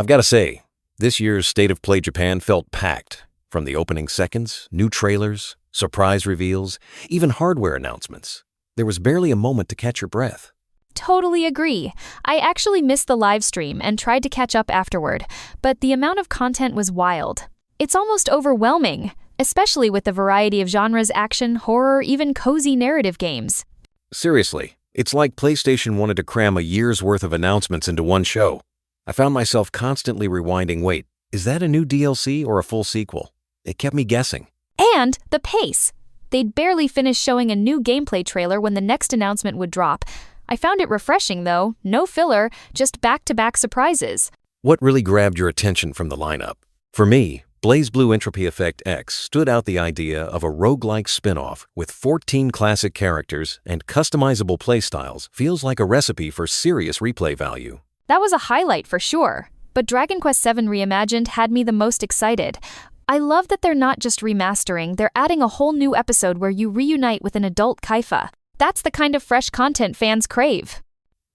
I've got to say, this year's State of Play Japan felt packed. From the opening seconds, new trailers, surprise reveals, even hardware announcements. There was barely a moment to catch your breath. Totally agree. I actually missed the live stream and tried to catch up afterward, but the amount of content was wild. It's almost overwhelming, especially with the variety of genres: action, horror, even cozy narrative games. Seriously, it's like PlayStation wanted to cram a year's worth of announcements into one show. I found myself constantly rewinding, wait, is that a new DLC or a full sequel? It kept me guessing. And the pace. They'd barely finished showing a new gameplay trailer when the next announcement would drop. I found it refreshing though, no filler, just back-to-back surprises. What really grabbed your attention from the lineup? For me, BlazBlue Entropy Effect X stood out. The idea of a roguelike spin-off with 14 classic characters and customizable playstyles feels like a recipe for serious replay value. That was a highlight for sure, but Dragon Quest VII Reimagined had me the most excited. I love that they're not just remastering, they're adding a whole new episode where you reunite with an adult Kaifa. That's the kind of fresh content fans crave.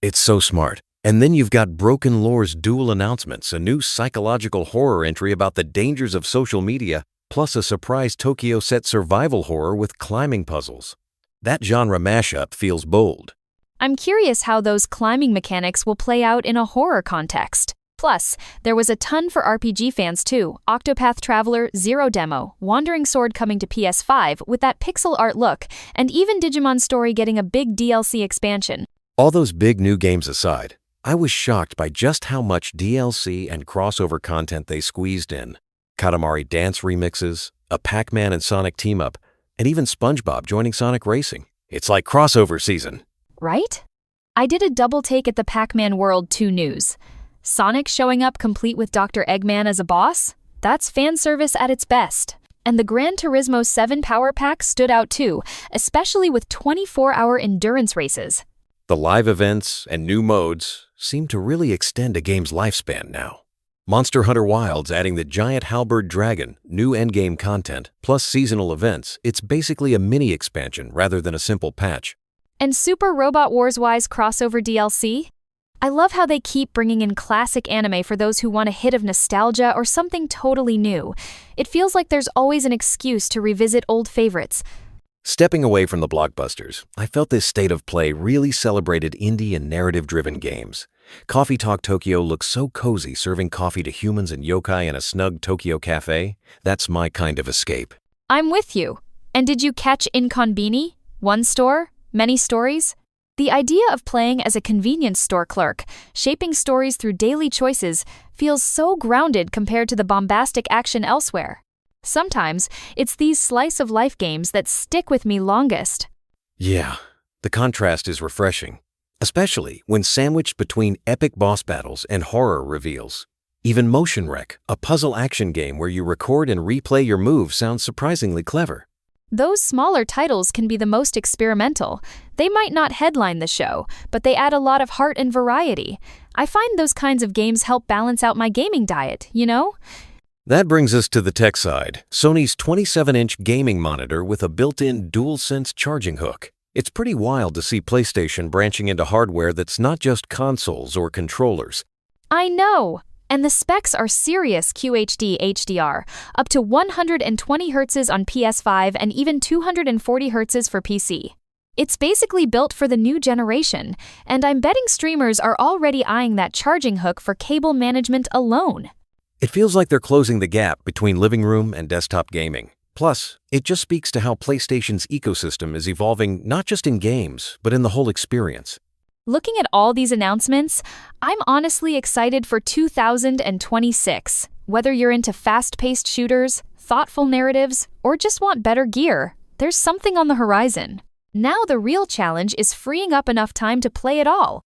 It's so smart. And then you've got Broken Lore's dual announcements, a new psychological horror entry about the dangers of social media, plus a surprise Tokyo-set survival horror with climbing puzzles. That genre mashup feels bold. I'm curious how those climbing mechanics will play out in a horror context. Plus, there was a ton for RPG fans too. Octopath Traveler, Zero Demo, Wandering Sword coming to PS5 with that pixel art look, and even Digimon Story getting a big DLC expansion. All those big new games aside, I was shocked by just how much DLC and crossover content they squeezed in. Katamari Dance remixes, a Pac-Man and Sonic team-up, and even SpongeBob joining Sonic Racing. It's like crossover season. Right? I did a double take at the Pac-Man World 2 news. Sonic showing up complete with Dr. Eggman as a boss? That's fan service at its best. And the Gran Turismo 7 Power Pack stood out too, especially with 24-hour endurance races. The live events and new modes seem to really extend a game's lifespan now. Monster Hunter Wilds adding the giant halberd dragon, new endgame content, plus seasonal events. It's basically a mini expansion rather than a simple patch. And Super Robot Wars Wise crossover DLC? I love how they keep bringing in classic anime for those who want a hit of nostalgia or something totally new. It feels like there's always an excuse to revisit old favorites. Stepping away from the blockbusters, I felt this State of Play really celebrated indie and narrative-driven games. Coffee Talk Tokyo looks so cozy, serving coffee to humans and yokai in a snug Tokyo cafe. That's my kind of escape. I'm with you. And did you catch Inconbini? One store, many stories? The idea of playing as a convenience store clerk, shaping stories through daily choices, feels so grounded compared to the bombastic action elsewhere. Sometimes, it's these slice-of-life games that stick with me longest. Yeah, the contrast is refreshing, especially when sandwiched between epic boss battles and horror reveals. Even Motion Wreck, a puzzle action game where you record and replay your moves, sounds surprisingly clever. Those smaller titles can be the most experimental. They might not headline the show, but they add a lot of heart and variety. I find those kinds of games help balance out my gaming diet, you know? That brings us to the tech side. Sony's 27-inch gaming monitor with a built-in DualSense charging hook. It's pretty wild to see PlayStation branching into hardware that's not just consoles or controllers. I know! And the specs are serious QHD HDR, up to 120 Hz on PS5 and even 240 Hz for PC. It's basically built for the new generation, and I'm betting streamers are already eyeing that charging hook for cable management alone. It feels like they're closing the gap between living room and desktop gaming. Plus, it just speaks to how PlayStation's ecosystem is evolving not just in games, but in the whole experience. Looking at all these announcements, I'm honestly excited for 2026. Whether you're into fast-paced shooters, thoughtful narratives, or just want better gear, there's something on the horizon. Now the real challenge is freeing up enough time to play it all.